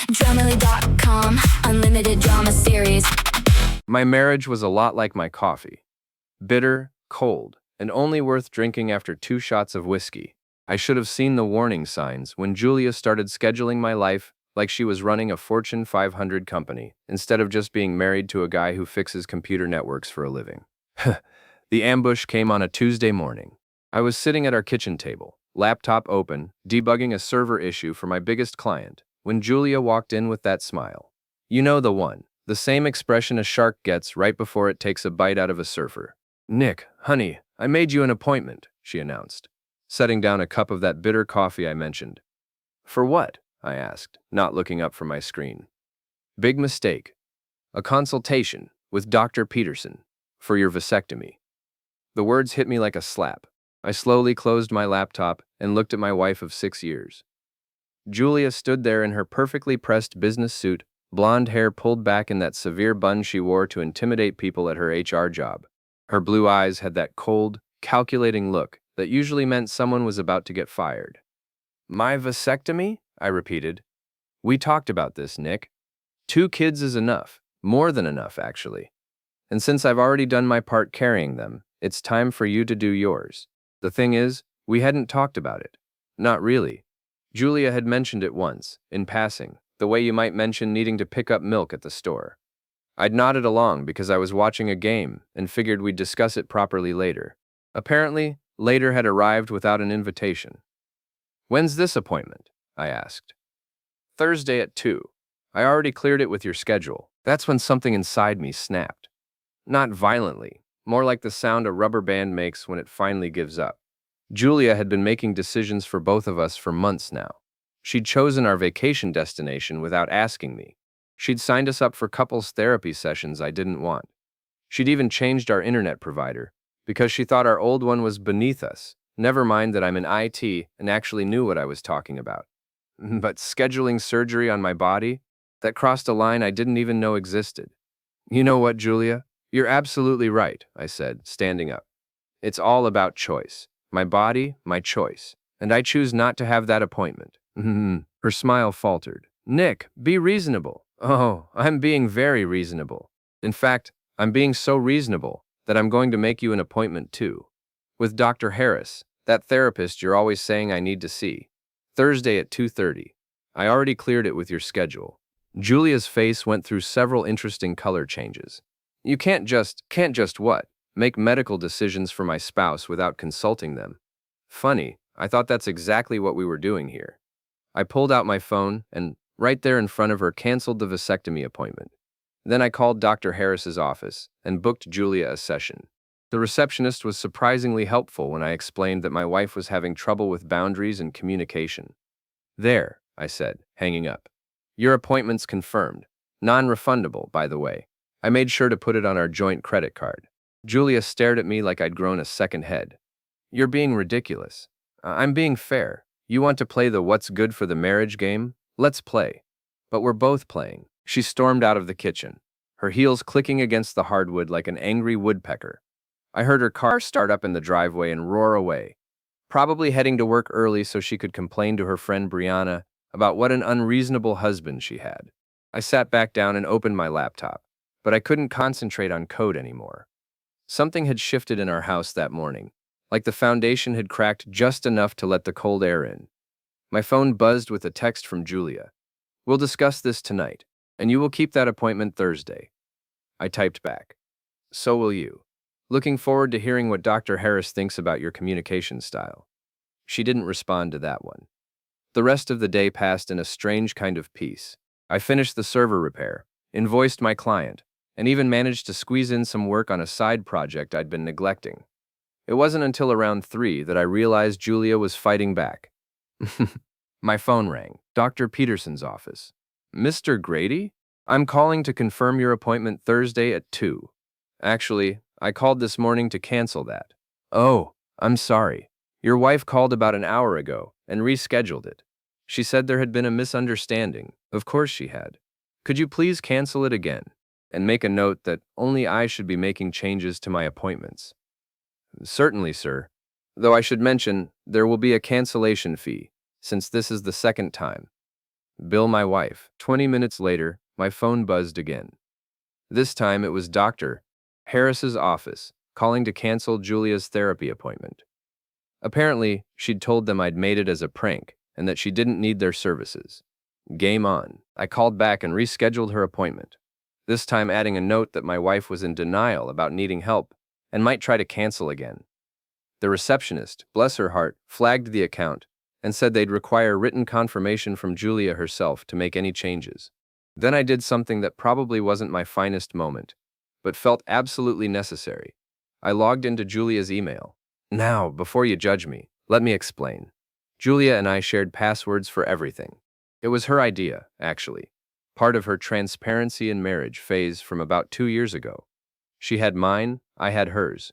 Dramily.com, unlimited drama series. My marriage was a lot like my coffee. Bitter, cold, and only worth drinking after 2 shots of whiskey. I should have seen the warning signs when Julia started scheduling my life like she was running a Fortune 500 company, instead of just being married to a guy who fixes computer networks for a living. The ambush came on a Tuesday morning. I was sitting at our kitchen table, laptop open, debugging a server issue for my biggest client, when Julia walked in with that smile. You know the one, the same expression a shark gets right before it takes a bite out of a surfer. "Nick, honey, I made you an appointment," she announced, setting down a cup of that bitter coffee I mentioned. "For what?" I asked, not looking up from my screen. "Big mistake. A consultation with Dr. Peterson for your vasectomy." The words hit me like a slap. I slowly closed my laptop and looked at my wife of 6 years. Julia stood there in her perfectly pressed business suit, blonde hair pulled back in that severe bun she wore to intimidate people at her HR job. Her blue eyes had that cold, calculating look that usually meant someone was about to get fired. "My vasectomy?" I repeated. "We talked about this, Nick. 2 kids is enough. More than enough, actually. And since I've already done my part carrying them, it's time for you to do yours." The thing is, we hadn't talked about it. Not really. Julia had mentioned it once, in passing, the way you might mention needing to pick up milk at the store. I'd nodded along because I was watching a game and figured we'd discuss it properly later. Apparently, later had arrived without an invitation. "When's this appointment?" I asked. "Thursday at 2. I already cleared it with your schedule." That's when something inside me snapped. Not violently, more like the sound a rubber band makes when it finally gives up. Julia had been making decisions for both of us for months now. She'd chosen our vacation destination without asking me. She'd signed us up for couples therapy sessions I didn't want. She'd even changed our internet provider because she thought our old one was beneath us. Never mind that I'm in IT and actually knew what I was talking about. But scheduling surgery on my body? That crossed a line I didn't even know existed. "You know what, Julia? You're absolutely right," I said, standing up. "It's all about choice. My body, my choice. And I choose not to have that appointment." Her smile faltered. "Nick, be reasonable." "Oh, I'm being very reasonable. In fact, I'm being so reasonable that I'm going to make you an appointment too. With Dr. Harris, that therapist you're always saying I need to see. Thursday at 2:30. I already cleared it with your schedule." Julia's face went through several interesting color changes. "You can't just what? Make medical decisions for my spouse without consulting them." Funny, I thought that's exactly what we were doing here. I pulled out my phone and, right there in front of her, canceled the vasectomy appointment. Then I called Dr. Harris's office and booked Julia a session. The receptionist was surprisingly helpful when I explained that my wife was having trouble with boundaries and communication. "There," I said, hanging up. "Your appointment's confirmed. Non-refundable, by the way. I made sure to put it on our joint credit card." Julia stared at me like I'd grown a second head. "You're being ridiculous." "I'm being fair. You want to play the what's good for the marriage game? Let's play." "But we're both playing." She stormed out of the kitchen, her heels clicking against the hardwood like an angry woodpecker. I heard her car start up in the driveway and roar away, probably heading to work early so she could complain to her friend Brianna about what an unreasonable husband she had. I sat back down and opened my laptop, but I couldn't concentrate on code anymore. Something had shifted in our house that morning, like the foundation had cracked just enough to let the cold air in. My phone buzzed with a text from Julia. "We'll discuss this tonight, and you will keep that appointment Thursday." I typed back. "So will you. Looking forward to hearing what Dr. Harris thinks about your communication style." She didn't respond to that one. The rest of the day passed in a strange kind of peace. I finished the server repair, invoiced my client, and even managed to squeeze in some work on a side project I'd been neglecting. It wasn't until around 3 that I realized Julia was fighting back. My phone rang. Dr. Peterson's office. "Mr. Grady? I'm calling to confirm your appointment Thursday at 2. Actually, I called this morning to cancel that." "Oh, I'm sorry. Your wife called about an hour ago and rescheduled it. She said there had been a misunderstanding." Of course she had. "Could you please cancel it again? And make a note that only I should be making changes to my appointments." "Certainly, sir. Though I should mention, there will be a cancellation fee, since this is the second time." Bill my wife. 20 minutes later, my phone buzzed again. This time it was Dr. Harris's office, calling to cancel Julia's therapy appointment. Apparently, she'd told them I'd made it as a prank and that she didn't need their services. Game on. I called back and rescheduled her appointment, this time adding a note that my wife was in denial about needing help and might try to cancel again. The receptionist, bless her heart, flagged the account and said they'd require written confirmation from Julia herself to make any changes. Then I did something that probably wasn't my finest moment, but felt absolutely necessary. I logged into Julia's email. Now, before you judge me, let me explain. Julia and I shared passwords for everything. It was her idea, actually, part of her transparency in marriage phase from about 2 years ago. She had mine, I had hers.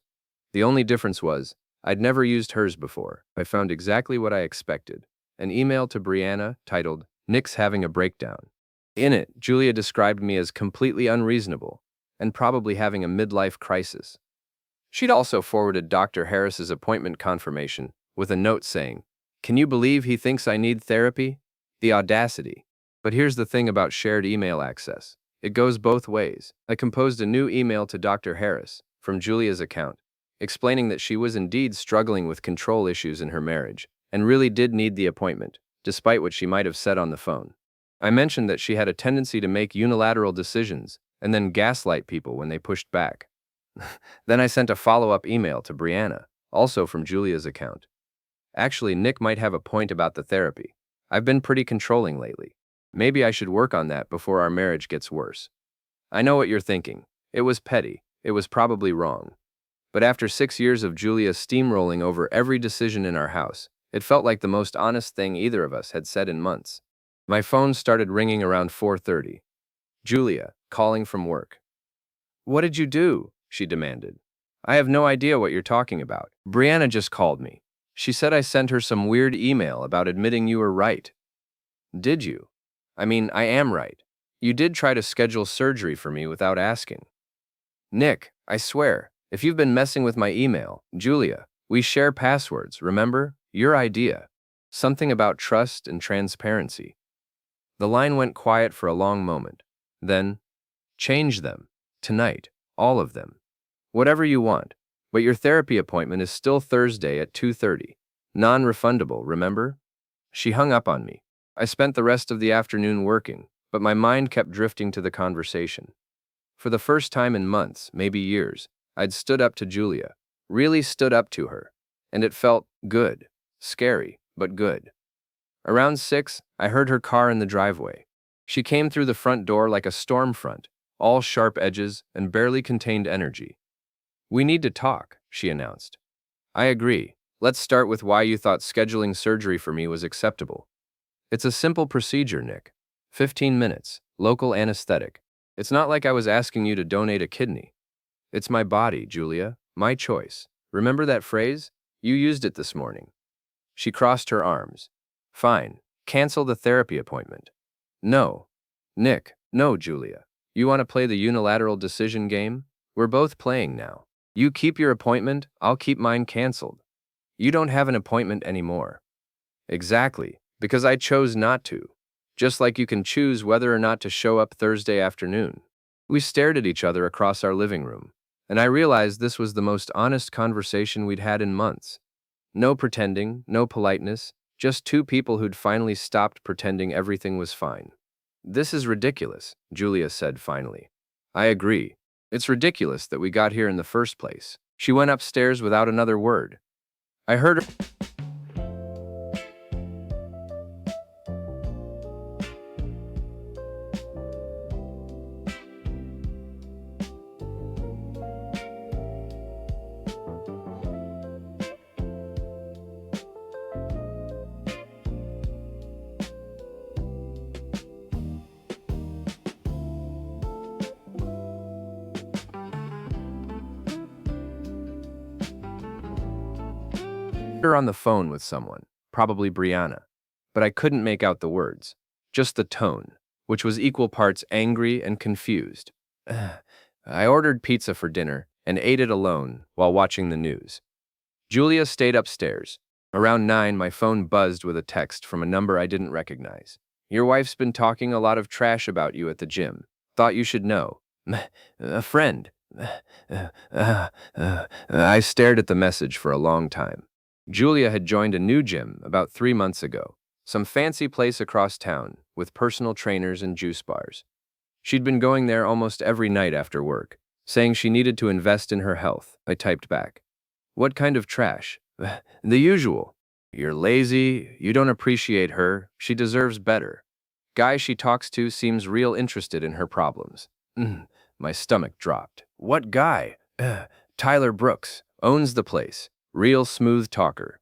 The only difference was, I'd never used hers before. I found exactly what I expected, an email to Brianna titled, "Nick's having a breakdown." In it, Julia described me as completely unreasonable and probably having a midlife crisis. She'd also forwarded Dr. Harris's appointment confirmation with a note saying, "Can you believe he thinks I need therapy?" The audacity. But here's the thing about shared email access. It goes both ways. I composed a new email to Dr. Harris from Julia's account, explaining that she was indeed struggling with control issues in her marriage and really did need the appointment, despite what she might have said on the phone. I mentioned that she had a tendency to make unilateral decisions and then gaslight people when they pushed back. Then I sent a follow-up email to Brianna, also from Julia's account. Actually, Nick might have a point about the therapy. I've been pretty controlling lately. Maybe I should work on that before our marriage gets worse. I know what you're thinking. It was petty. It was probably wrong. But after 6 years of Julia steamrolling over every decision in our house, it felt like the most honest thing either of us had said in months. My phone started ringing around 4:30. Julia, calling from work. "What did you do?" she demanded. "I have no idea what you're talking about. Brianna just called me. She said I sent her some weird email about admitting you were right." "Did you?" "I mean, I am right. You did try to schedule surgery for me without asking." "Nick, I swear, if you've been messing with my email, Julia, we share passwords, remember? Your idea. Something about trust and transparency." The line went quiet for a long moment. Then, "Change them. Tonight. All of them. Whatever you want. But your therapy appointment is still Thursday at 2:30. Non-refundable, remember?" She hung up on me. I spent the rest of the afternoon working, but my mind kept drifting to the conversation. For the first time in months, maybe years, I'd stood up to Julia. Really stood up to her. And it felt good. Scary, but good. Around 6, I heard her car in the driveway. She came through the front door like a storm front, all sharp edges and barely contained energy. "We need to talk," she announced. "I agree. Let's start with why you thought scheduling surgery for me was acceptable." "It's a simple procedure, Nick. 15 minutes, local anesthetic. It's not like I was asking you to donate a kidney. It's my body, Julia, my choice. Remember that phrase? You used it this morning." She crossed her arms. "Fine. Cancel the therapy appointment." "No. Nick, no, Julia. You want to play the unilateral decision game? We're both playing now. You keep your appointment, I'll keep mine canceled. You don't have an appointment anymore." "Exactly, because I chose not to. Just like you can choose whether or not to show up Thursday afternoon." We stared at each other across our living room, and I realized this was the most honest conversation we'd had in months. No pretending, no politeness, just two people who'd finally stopped pretending everything was fine. "This is ridiculous," Julia said finally. "I agree. It's ridiculous that we got here in the first place." She went upstairs without another word. I heard her on the phone with someone, probably Brianna, but I couldn't make out the words, just the tone, which was equal parts angry and confused. I ordered pizza for dinner and ate it alone while watching the news. Julia stayed upstairs. Around 9, my phone buzzed with a text from a number I didn't recognize. Your wife's been talking a lot of trash about you at the gym. Thought you should know. A friend. I stared at the message for a long time. Julia had joined a new gym about 3 months ago, some fancy place across town with personal trainers and juice bars. She'd been going there almost every night after work, saying she needed to invest in her health. I typed back. What kind of trash? The usual. You're lazy, you don't appreciate her, she deserves better. Guy she talks to seems real interested in her problems. My stomach dropped. What guy? Tyler Brooks. Owns the place. Real smooth talker.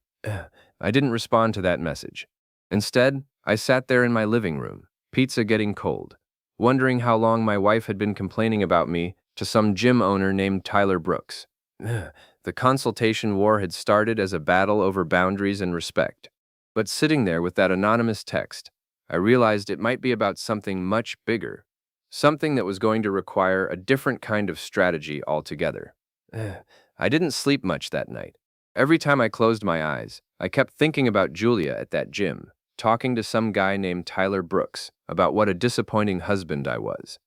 I didn't respond to that message. Instead, I sat there in my living room, pizza getting cold, wondering how long my wife had been complaining about me to some gym owner named Tyler Brooks. The consultation war had started as a battle over boundaries and respect. But sitting there with that anonymous text, I realized it might be about something much bigger, something that was going to require a different kind of strategy altogether. I didn't sleep much that night. Every time I closed my eyes, I kept thinking about Julia at that gym, talking to some guy named Tyler Brooks about what a disappointing husband I was.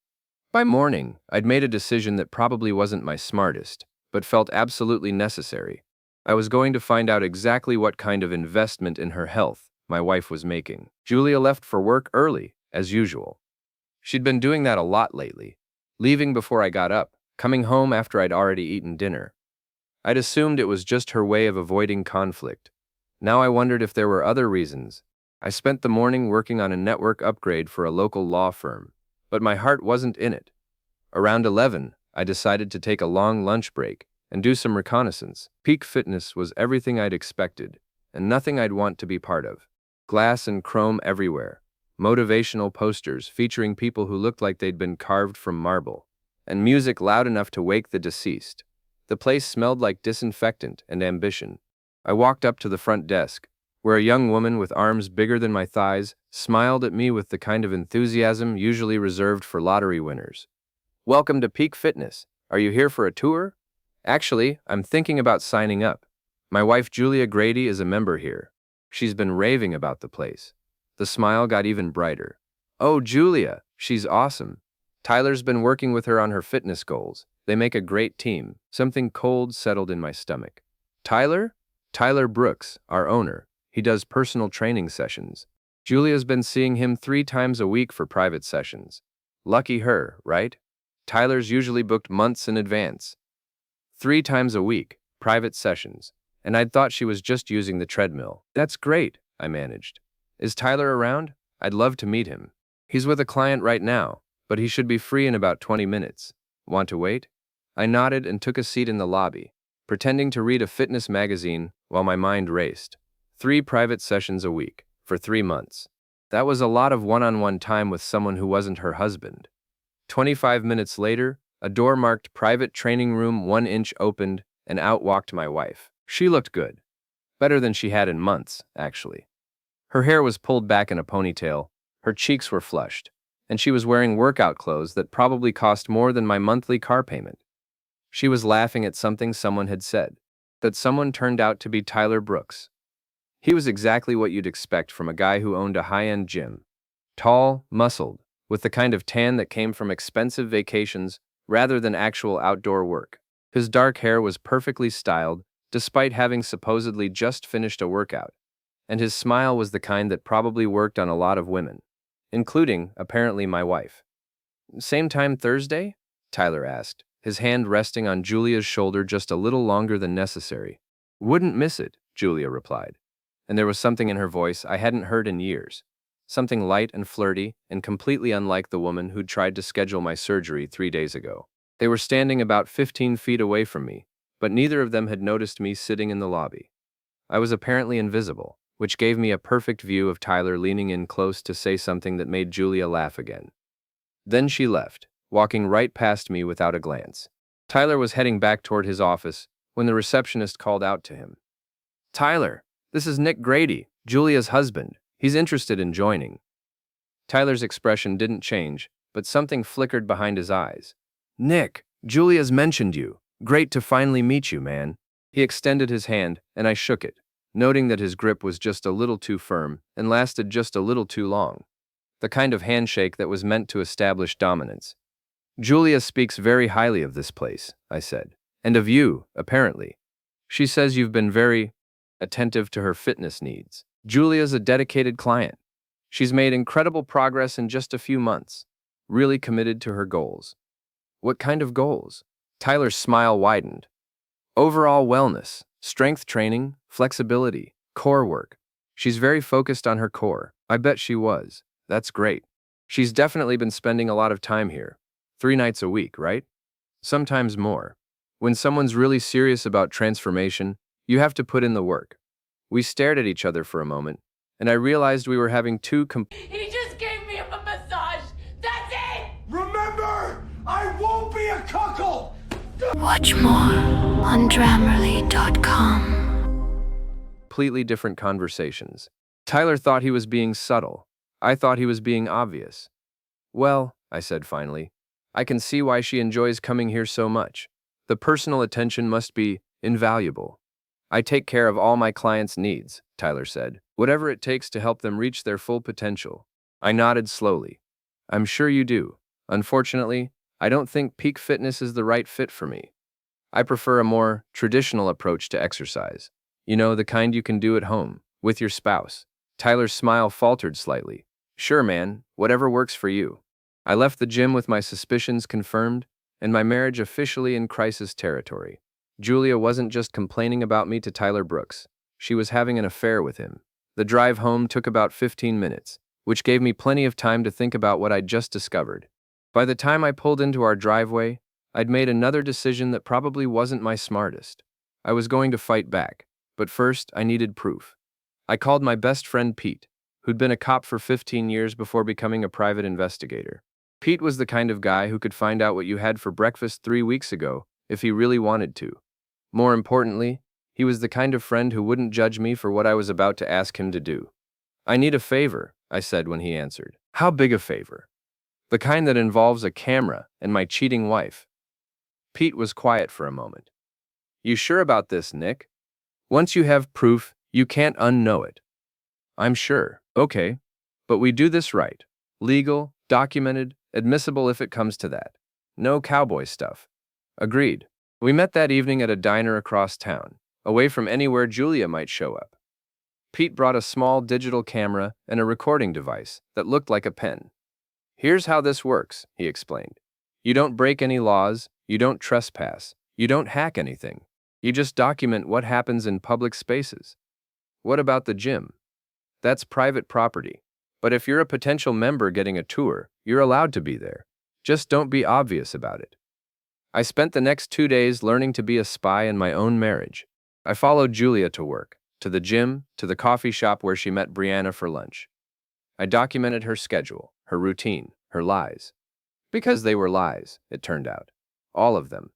By morning, I'd made a decision that probably wasn't my smartest, but felt absolutely necessary. I was going to find out exactly what kind of investment in her health my wife was making. Julia left for work early, as usual. She'd been doing that a lot lately, leaving before I got up, coming home after I'd already eaten dinner. I'd assumed it was just her way of avoiding conflict. Now I wondered if there were other reasons. I spent the morning working on a network upgrade for a local law firm, but my heart wasn't in it. Around 11, I decided to take a long lunch break and do some reconnaissance. Peak Fitness was everything I'd expected, and nothing I'd want to be part of. Glass and chrome everywhere, motivational posters featuring people who looked like they'd been carved from marble, and music loud enough to wake the deceased. The place smelled like disinfectant and ambition. I walked up to the front desk, where a young woman with arms bigger than my thighs smiled at me with the kind of enthusiasm usually reserved for lottery winners. Welcome to Peak Fitness. Are you here for a tour? Actually, I'm thinking about signing up. My wife Julia Grady is a member here. She's been raving about the place. The smile got even brighter. Oh, Julia, she's awesome. Tyler's been working with her on her fitness goals. They make a great team. Something cold settled in my stomach. Tyler? Tyler Brooks, our owner. He does personal training sessions. Julia's been seeing him 3 times a week for private sessions. Lucky her, right? Tyler's usually booked months in advance. 3 times a week, private sessions, and I'd thought she was just using the treadmill. That's great, I managed. Is Tyler around? I'd love to meet him. He's with a client right now, but he should be free in about 20 minutes. Want to wait? I nodded and took a seat in the lobby, pretending to read a fitness magazine while my mind raced. 3 private sessions a week, for 3 months. That was a lot of one-on-one time with someone who wasn't her husband. 25 minutes later, a door marked Private Training Room 1 inch opened, and out walked my wife. She looked good. Better than she had in months, actually. Her hair was pulled back in a ponytail, her cheeks were flushed, and she was wearing workout clothes that probably cost more than my monthly car payment. She was laughing at something someone had said. That someone turned out to be Tyler Brooks. He was exactly what you'd expect from a guy who owned a high-end gym. Tall, muscled, with the kind of tan that came from expensive vacations rather than actual outdoor work. His dark hair was perfectly styled, despite having supposedly just finished a workout, and his smile was the kind that probably worked on a lot of women, including, apparently, my wife. Same time Thursday? Tyler asked, his hand resting on Julia's shoulder just a little longer than necessary. Wouldn't miss it, Julia replied, and there was something in her voice I hadn't heard in years. Something light and flirty, and completely unlike the woman who'd tried to schedule my surgery 3 days ago. They were standing about 15 feet away from me, but neither of them had noticed me sitting in the lobby. I was apparently invisible, which gave me a perfect view of Tyler leaning in close to say something that made Julia laugh again. Then she left, walking right past me without a glance. Tyler was heading back toward his office when the receptionist called out to him. Tyler, this is Nick Grady, Julia's husband. He's interested in joining. Tyler's expression didn't change, but something flickered behind his eyes. Nick, Julia's mentioned you. Great to finally meet you, man. He extended his hand, and I shook it, noting that his grip was just a little too firm and lasted just a little too long. the kind of handshake that was meant to establish dominance. Julia speaks very highly of this place, I said. And of you, apparently. She says you've been very attentive to her fitness needs. Julia's a dedicated client. She's made incredible progress in just a few months, really committed to her goals. What kind of goals? Tyler's smile widened. Overall wellness, strength training, flexibility, core work. She's very focused on her core. I bet she was. That's great. She's definitely been spending a lot of time here. 3 nights a week, right? Sometimes more. When someone's really serious about transformation, you have to put in the work. We stared at each other for a moment, and I realized we were having two He just gave me a massage. That's it! Remember, I won't be a cuckold! Watch more on Grammarly.com. completely different conversations. Tyler thought he was being subtle. I thought he was being obvious. Well, I said finally, I can see why she enjoys coming here so much. The personal attention must be invaluable. I take care of all my clients' needs, Tyler said, whatever it takes to help them reach their full potential. I nodded slowly. I'm sure you do. Unfortunately, I don't think peak fitness is the right fit for me. I prefer a more traditional approach to exercise. You know, the kind you can do at home, with your spouse. Tyler's smile faltered slightly. Sure, man, whatever works for you. I left the gym with my suspicions confirmed, and my marriage officially in crisis territory. Julia wasn't just complaining about me to Tyler Brooks. She was having an affair with him. The drive home took about 15 minutes, which gave me plenty of time to think about what I'd just discovered. By the time I pulled into our driveway, I'd made another decision that probably wasn't my smartest. I was going to fight back, but first I needed proof. I called my best friend Pete, who'd been a cop for 15 years before becoming a private investigator. Pete was the kind of guy who could find out what you had for breakfast 3 weeks ago if he really wanted to. More importantly, he was the kind of friend who wouldn't judge me for what I was about to ask him to do. I need a favor, I said when he answered. How big a favor? The kind that involves a camera and my cheating wife. Pete was quiet for a moment. You sure about this, Nick? Once you have proof, you can't unknow it. I'm sure. Okay. But we do this right. Legal, documented, admissible if it comes to that. No cowboy stuff. Agreed. We met that evening at a diner across town, away from anywhere Julia might show up. Pete brought a small digital camera and a recording device that looked like a pen. Here's how this works, he explained. You don't break any laws, you don't trespass, you don't hack anything. You just document what happens in public spaces. What about the gym? That's private property. But if you're a potential member getting a tour, you're allowed to be there. Just don't be obvious about it. I spent the next 2 days learning to be a spy in my own marriage. I followed Julia to work, to the gym, to the coffee shop where she met Brianna for lunch. I documented her schedule, her routine, her lies. Because they were lies, it turned out. All of them.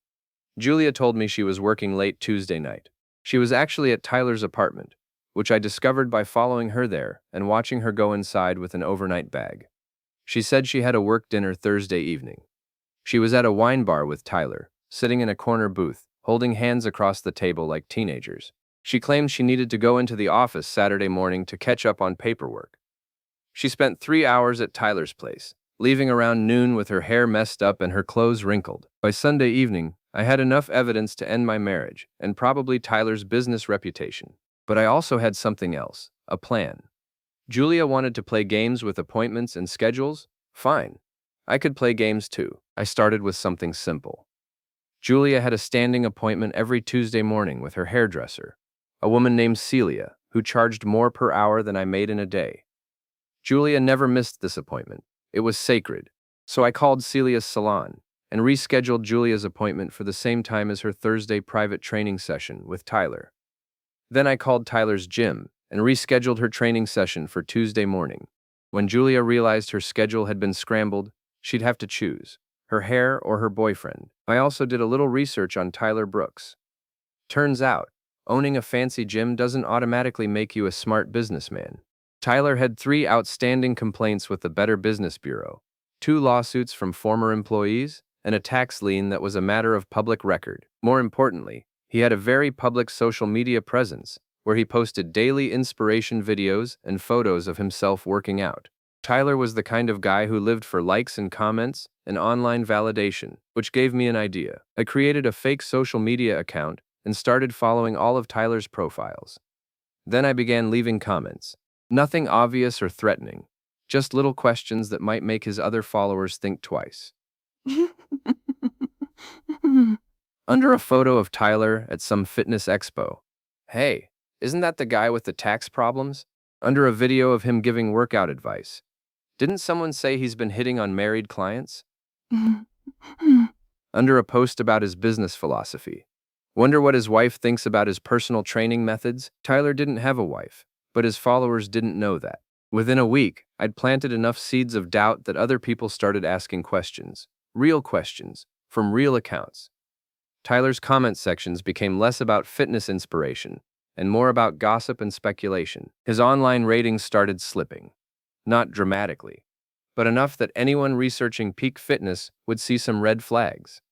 Julia told me she was working late Tuesday night. She was actually at Tyler's apartment, which I discovered by following her there and watching her go inside with an overnight bag. She said she had a work dinner Thursday evening. She was at a wine bar with Tyler, sitting in a corner booth, holding hands across the table like teenagers. She claimed she needed to go into the office Saturday morning to catch up on paperwork. She spent 3 hours at Tyler's place, leaving around noon with her hair messed up and her clothes wrinkled. By Sunday evening, I had enough evidence to end my marriage and probably Tyler's business reputation. But I also had something else, a plan. Julia wanted to play games with appointments and schedules? Fine. I could play games too. I started with something simple. Julia had a standing appointment every Tuesday morning with her hairdresser, a woman named Celia, who charged more per hour than I made in a day. Julia never missed this appointment. It was sacred. So I called Celia's salon and rescheduled Julia's appointment for the same time as her Thursday private training session with Tyler. Then I called Tyler's gym and rescheduled her training session for Tuesday morning. When Julia realized her schedule had been scrambled, she'd have to choose her hair or her boyfriend. I also did a little research on Tyler Brooks. Turns out, owning a fancy gym doesn't automatically make you a smart businessman. Tyler had 3 outstanding complaints with the Better Business Bureau, 2 lawsuits from former employees, and a tax lien that was a matter of public record. More importantly, he had a very public social media presence, where he posted daily inspiration videos and photos of himself working out. Tyler was the kind of guy who lived for likes and comments and online validation, which gave me an idea. I created a fake social media account and started following all of Tyler's profiles. Then I began leaving comments. Nothing obvious or threatening, just little questions that might make his other followers think twice. Under a photo of Tyler at some fitness expo. Hey, isn't that the guy with the tax problems? Under a video of him giving workout advice. Didn't someone say he's been hitting on married clients? Under a post about his business philosophy. Wonder what his wife thinks about his personal training methods? Tyler didn't have a wife, but his followers didn't know that. Within a week, I'd planted enough seeds of doubt that other people started asking questions, from real accounts. Tyler's comment sections became less about fitness inspiration and more about gossip and speculation. His online ratings started slipping. Not dramatically, but enough that anyone researching peak fitness would see some red flags.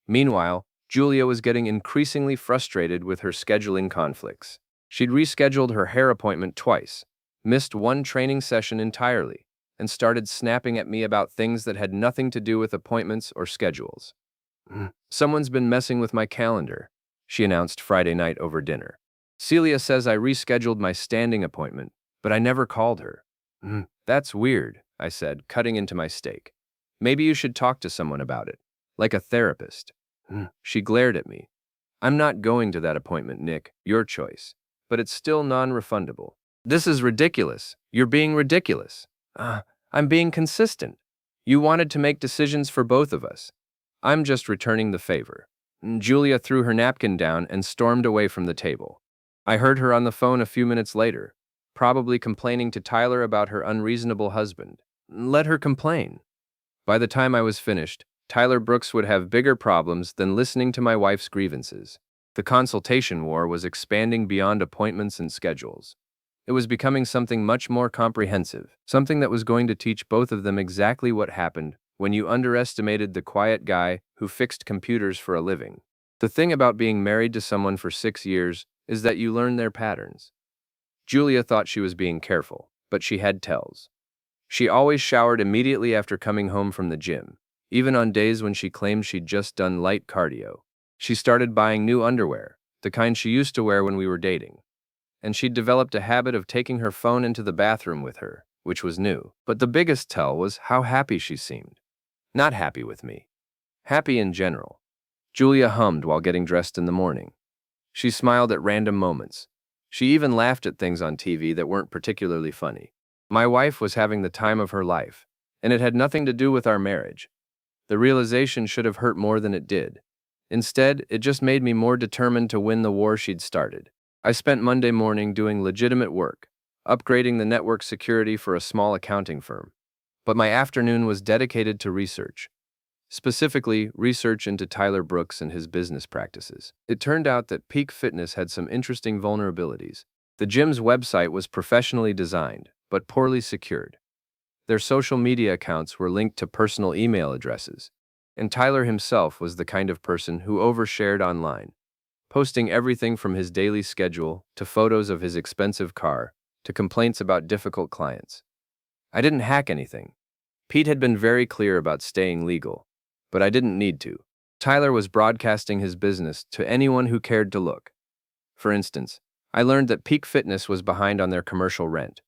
Meanwhile, Julia was getting increasingly frustrated with her scheduling conflicts. She'd rescheduled her hair appointment twice, missed one training session entirely, and started snapping at me about things that had nothing to do with appointments or schedules. Someone's been messing with my calendar, she announced Friday night over dinner. Celia says I rescheduled my standing appointment, but I never called her. That's weird, I said, cutting into my steak. Maybe you should talk to someone about it, like a therapist. She glared at me. I'm not going to that appointment, Nick, your choice, but it's still non-refundable. This is ridiculous. You're being ridiculous. I'm being consistent. You wanted to make decisions for both of us. I'm just returning the favor. Julia threw her napkin down and stormed away from the table. I heard her on the phone a few minutes later, probably complaining to Tyler about her unreasonable husband. Let her complain. By the time I was finished, Tyler Brooks would have bigger problems than listening to my wife's grievances. The consultation war was expanding beyond appointments and schedules. It was becoming something much more comprehensive, something that was going to teach both of them exactly what happened when you underestimated the quiet guy who fixed computers for a living. The thing about being married to someone for 6 years is that you learn their patterns. Julia thought she was being careful, but she had tells. She always showered immediately after coming home from the gym, even on days when she claimed she'd just done light cardio. She started buying new underwear, the kind she used to wear when we were dating. And she'd developed a habit of taking her phone into the bathroom with her, which was new. But the biggest tell was how happy she seemed. Not happy with me. Happy in general. Julia hummed while getting dressed in the morning. She smiled at random moments. She even laughed at things on TV that weren't particularly funny. My wife was having the time of her life, and it had nothing to do with our marriage. The realization should have hurt more than it did. Instead, it just made me more determined to win the war she'd started. I spent Monday morning doing legitimate work, upgrading the network security for a small accounting firm. But my afternoon was dedicated to research. Specifically, research into Tyler Brooks and his business practices. It turned out that Peak Fitness had some interesting vulnerabilities. The gym's website was professionally designed, but poorly secured. Their social media accounts were linked to personal email addresses, and Tyler himself was the kind of person who overshared online, posting everything from his daily schedule to photos of his expensive car to complaints about difficult clients. I didn't hack anything. Pete had been very clear about staying legal, but I didn't need to. Tyler was broadcasting his business to anyone who cared to look. For instance, I learned that Peak Fitness was behind on their commercial rent.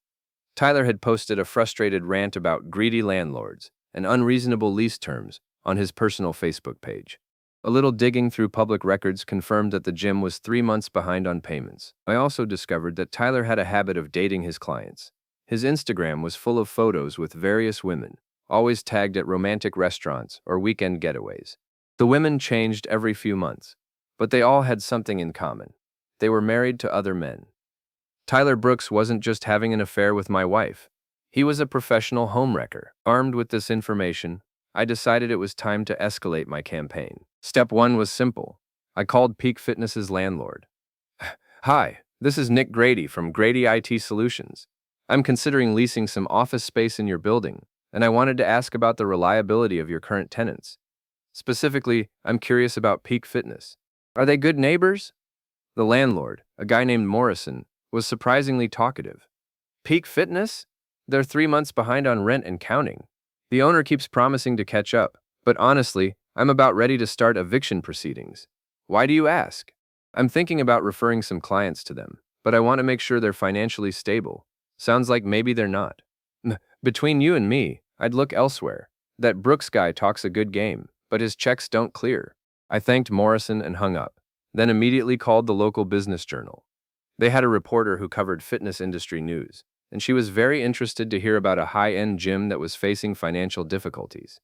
Tyler had posted a frustrated rant about greedy landlords and unreasonable lease terms on his personal Facebook page. A little digging through public records confirmed that the gym was 3 months behind on payments. I also discovered that Tyler had a habit of dating his clients. His Instagram was full of photos with various women, always tagged at romantic restaurants or weekend getaways. The women changed every few months, but they all had something in common. They were married to other men. Tyler Brooks wasn't just having an affair with my wife. He was a professional homewrecker. Armed with this information, I decided it was time to escalate my campaign. Step 1 was simple. I called Peak Fitness's landlord. Hi, this is Nick Grady from Grady IT Solutions. I'm considering leasing some office space in your building, and I wanted to ask about the reliability of your current tenants. Specifically, I'm curious about Peak Fitness. Are they good neighbors? The landlord, a guy named Morrison, was surprisingly talkative. Peak Fitness? They're 3 months behind on rent and counting. The owner keeps promising to catch up, but honestly, I'm about ready to start eviction proceedings. Why do you ask? I'm thinking about referring some clients to them, but I want to make sure they're financially stable. Sounds like maybe they're not. Between you and me, I'd look elsewhere. That Brooks guy talks a good game, but his checks don't clear. I thanked Morrison and hung up, then immediately called the local business journal. They had a reporter who covered fitness industry news, and she was very interested to hear about a high-end gym that was facing financial difficulties.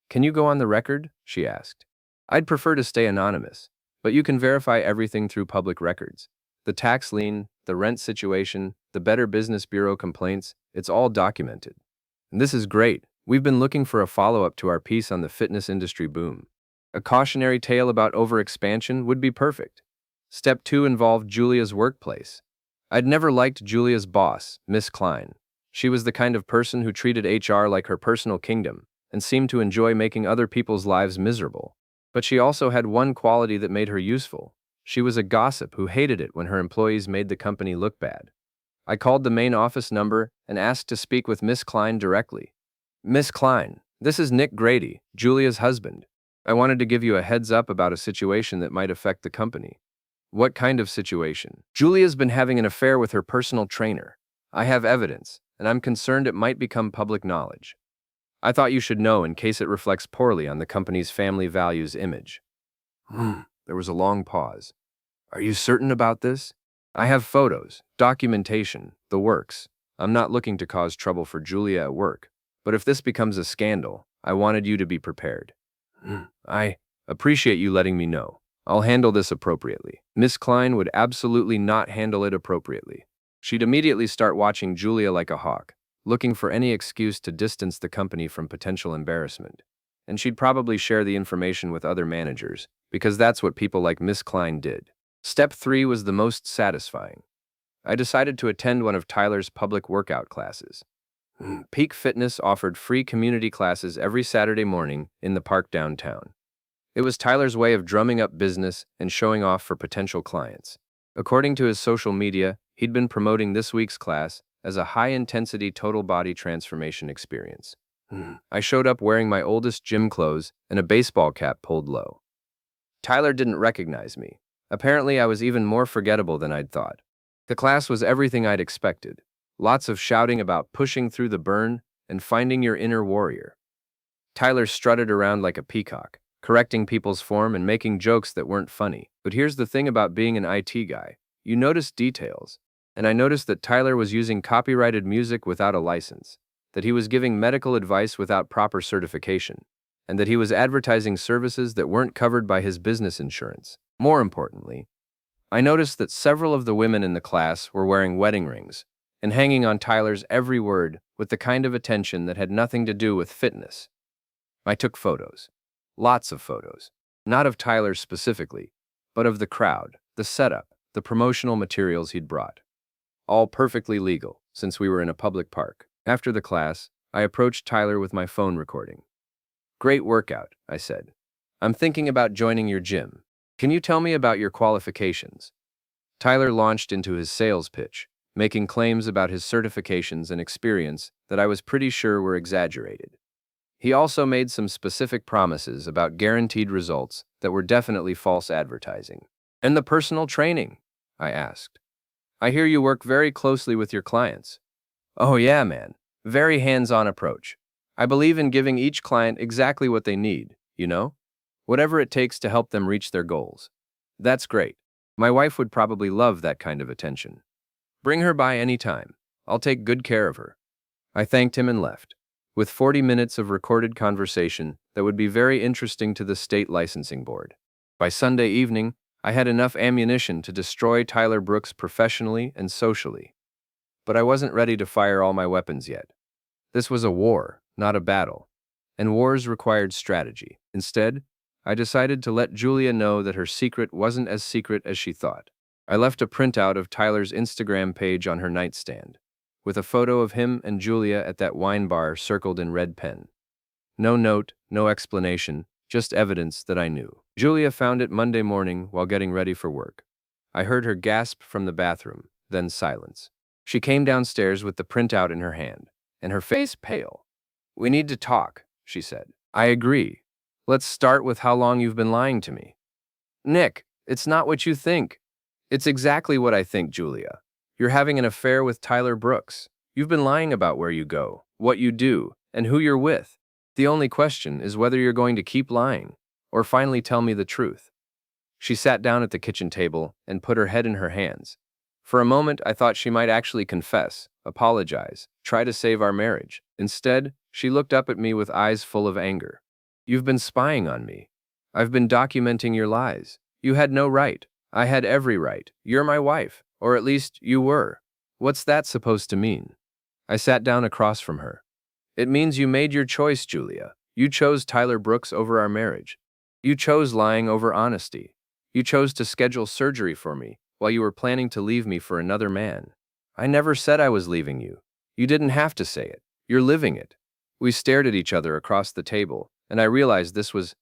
Can you go on the record? She asked. I'd prefer to stay anonymous, but you can verify everything through public records. The tax lien, the rent situation, the Better Business Bureau complaints, it's all documented. And this is great. We've been looking for a follow-up to our piece on the fitness industry boom. A cautionary tale about overexpansion would be perfect. Step 2 involved Julia's workplace. I'd never liked Julia's boss, Miss Klein. She was the kind of person who treated HR like her personal kingdom and seemed to enjoy making other people's lives miserable. But she also had one quality that made her useful. She was a gossip who hated it when her employees made the company look bad. I called the main office number and asked to speak with Miss Klein directly. Miss Klein, this is Nick Grady, Julia's husband. I wanted to give you a heads up about a situation that might affect the company. What kind of situation? Julia's been having an affair with her personal trainer. I have evidence, and I'm concerned it might become public knowledge. I thought you should know in case it reflects poorly on the company's family values image. There was a long pause. Are you certain about this? I have photos, documentation, the works. I'm not looking to cause trouble for Julia at work, but if this becomes a scandal, I wanted you to be prepared. I appreciate you letting me know. I'll handle this appropriately. Miss Klein would absolutely not handle it appropriately. She'd immediately start watching Julia like a hawk, looking for any excuse to distance the company from potential embarrassment. And she'd probably share the information with other managers, because that's what people like Miss Klein did. Step 3 was the most satisfying. I decided to attend one of Tyler's public workout classes. Peak Fitness offered free community classes every Saturday morning in the park downtown. It was Tyler's way of drumming up business and showing off for potential clients. According to his social media, he'd been promoting this week's class as a high-intensity total body transformation experience. I showed up wearing my oldest gym clothes and a baseball cap pulled low. Tyler didn't recognize me. Apparently, I was even more forgettable than I'd thought. The class was everything I'd expected. Lots of shouting about pushing through the burn and finding your inner warrior. Tyler strutted around like a peacock, correcting people's form and making jokes that weren't funny. But here's the thing about being an IT guy. You notice details. And I noticed that Tyler was using copyrighted music without a license, that he was giving medical advice without proper certification, and that he was advertising services that weren't covered by his business insurance. More importantly, I noticed that several of the women in the class were wearing wedding rings and hanging on Tyler's every word with the kind of attention that had nothing to do with fitness. I took photos. Lots of photos. Not of Tyler specifically, but of the crowd, the setup, the promotional materials he'd brought. All perfectly legal, since we were in a public park. After the class, I approached Tyler with my phone recording. Great workout, I said. I'm thinking about joining your gym. Can you tell me about your qualifications? Tyler launched into his sales pitch, making claims about his certifications and experience that I was pretty sure were exaggerated. He also made some specific promises about guaranteed results that were definitely false advertising. And the personal training? I asked. I hear you work very closely with your clients. Oh yeah, man. Very hands-on approach. I believe in giving each client exactly what they need, you know? Whatever it takes to help them reach their goals. That's great. My wife would probably love that kind of attention. Bring her by any time. I'll take good care of her. I thanked him and left, with 40 minutes of recorded conversation that would be very interesting to the state licensing board. By Sunday evening, I had enough ammunition to destroy Tyler Brooks professionally and socially. But I wasn't ready to fire all my weapons yet. This was a war, not a battle, and wars required strategy. Instead, I decided to let Julia know that her secret wasn't as secret as she thought. I left a printout of Tyler's Instagram page on her nightstand, with a photo of him and Julia at that wine bar circled in red pen. No note, no explanation, just evidence that I knew. Julia found it Monday morning while getting ready for work. I heard her gasp from the bathroom, then silence. She came downstairs with the printout in her hand, and her face pale. "We need to talk," she said. "I agree. Let's start with how long you've been lying to me." "Nick, it's not what you think." "It's exactly what I think, Julia. You're having an affair with Tyler Brooks. You've been lying about where you go, what you do, and who you're with. The only question is whether you're going to keep lying or finally tell me the truth." She sat down at the kitchen table and put her head in her hands. For a moment, I thought she might actually confess, apologize, try to save our marriage. Instead, she looked up at me with eyes full of anger. "You've been spying on me. I've been documenting your lies. You had no right. I had every right. You're my wife, or at least you were. What's that supposed to mean?" I sat down across from her. "It means you made your choice, Julia. You chose Tyler Brooks over our marriage. You chose lying over honesty. You chose to schedule surgery for me while you were planning to leave me for another man. I never said I was leaving you. You didn't have to say it. You're living it." We stared at each other across the table, and I realized this was